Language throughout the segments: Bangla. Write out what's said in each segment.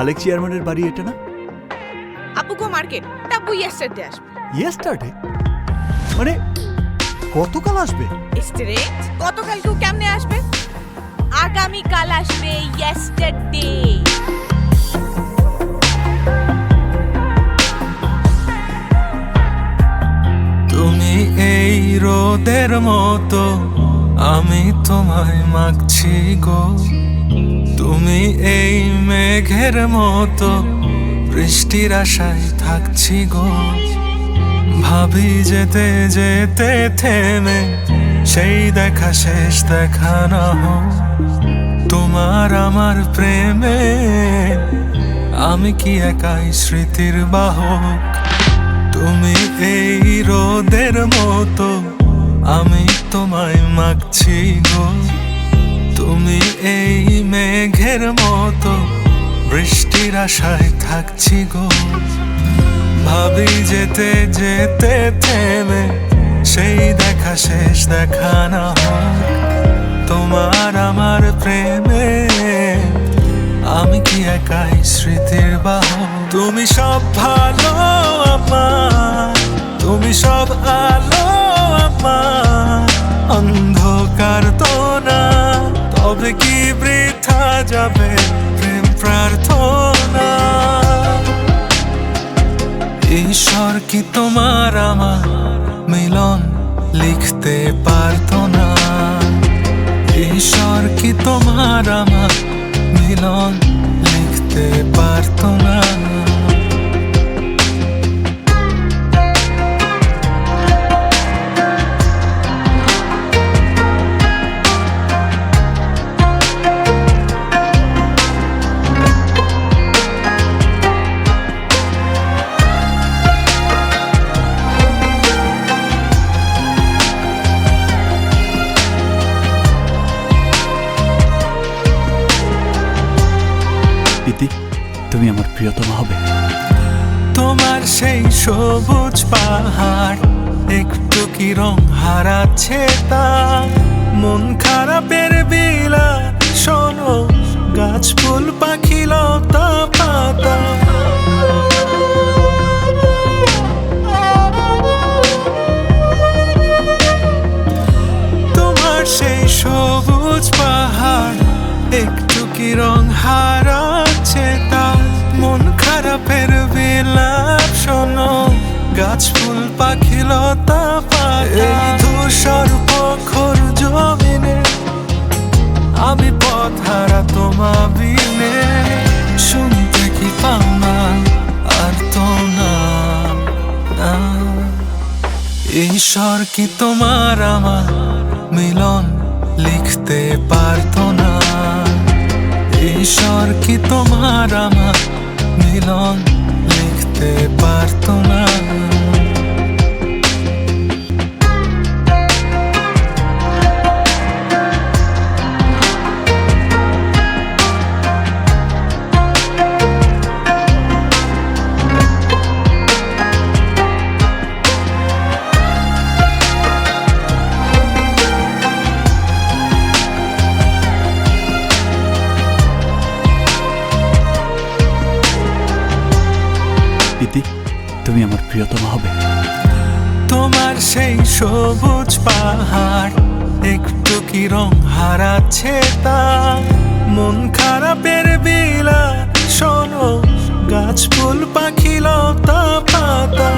খালেক চেয়ারম্যানের বাড়ি এটা না? আপু গো মার্কেট, তাবু ইয়েস্টারডে আসবে। ইয়েস্টারডে মানে গতকাল আসবে? স্ট্রেট গতকাল কেউ কেমনে আসবে? আগামী কাল আসবে, ইয়েস্টারডে। তুমি এই রোদের মতো, আমি তোমায় মাগছি গো। তুমি এই মেঘের মতো, বৃষ্টির আশায় থাকছি গো। ভাবি যেতে যেতে থেমে সেই দেখা শেষ দেখা না হোক। তোমার আমার প্রেমে আমি কি একাই স্মৃতির বাহক। তুমি এই রোদের মতো, আমি তোমায় মাগছি গো। তুমি এই মেঘের মতো, বৃষ্টির আশায় থাকছি গো। ভাবি যেতে যেতে থেমে সেই দেখা শেষ দেখা না হোক। তোমার আমার প্রেমে আমি কি একাই স্মৃতির বাহক। তুমি সব ভালো আমার, তুমি সব আলো আমার, অন্ধকার তো না। তবে কি বৃথা যাবে প্রেম প্রার্থনা। ঈশ্বর কি তোমার আমার মিলন লিখতে পারতো না। ঈশ্বর কি তোমার আমার মিলন লিখতে পারতো না। তুমি আমার প্রিয়তমা হবে। তোমার সেই সবুজ পাহাড় একটু কি রং হারাচ্ছে তা। মন খারাপের বিলা শোনো, গাছ ফুল পাখি লতা পাতা। তোমার সেই সবুজ পাহাড় একটু কি রং হারাচ্ছে তা। মন খারাপের বিলাপ শোনো, গাছ ফুল পাখি লতা পাতা। এই ধূসর প্রখর জমিনে আমি পথ হারা তোমা বিনে। শুনতে কি পাও না আর তো না। ঈশ্বর কি তোমার আমার মিলন লিখতে পারতো না। ঈশ্বর কি তোমার আমার মিলন লিখতে পারতো না। তুমি আমার প্রিয়তমা হবে। তোমার সেই সবুজ পাহাড় একটু কি রং হারাচ্ছে তা। মন খারাপের বিলা শোনো, গাছ ফুল পাখি লতা পাতা।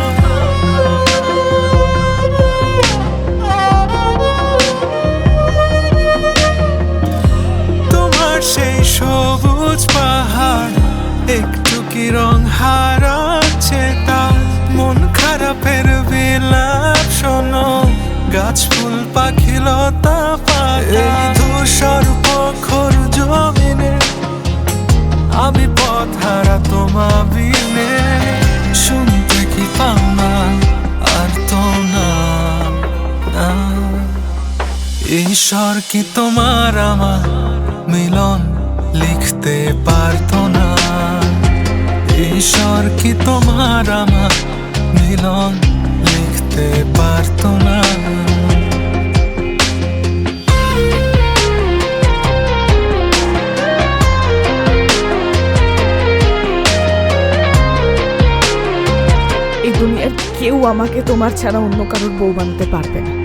তোমার সেই সবুজ পাহাড় একটু কি রং হারাচ্ছে তা। মন খারাপের বিলাপ শোনো, গাছ ফুল পাখি লতা পাতা। এই ধূসর প্রখর জমিনে আমি পথ হারা তোমা বিনে। শুনতে কি পাও না আর তো না। ঈশ্বর কি তোমার আমার মিলন লিখতে পারতো না। ঈশ্বর কি তোমার আমার মিলন লিখতে পারতো না। কেউ আমাকে তোমার ছাড়া অন্য কারোর বউ বানাতে পারবে না।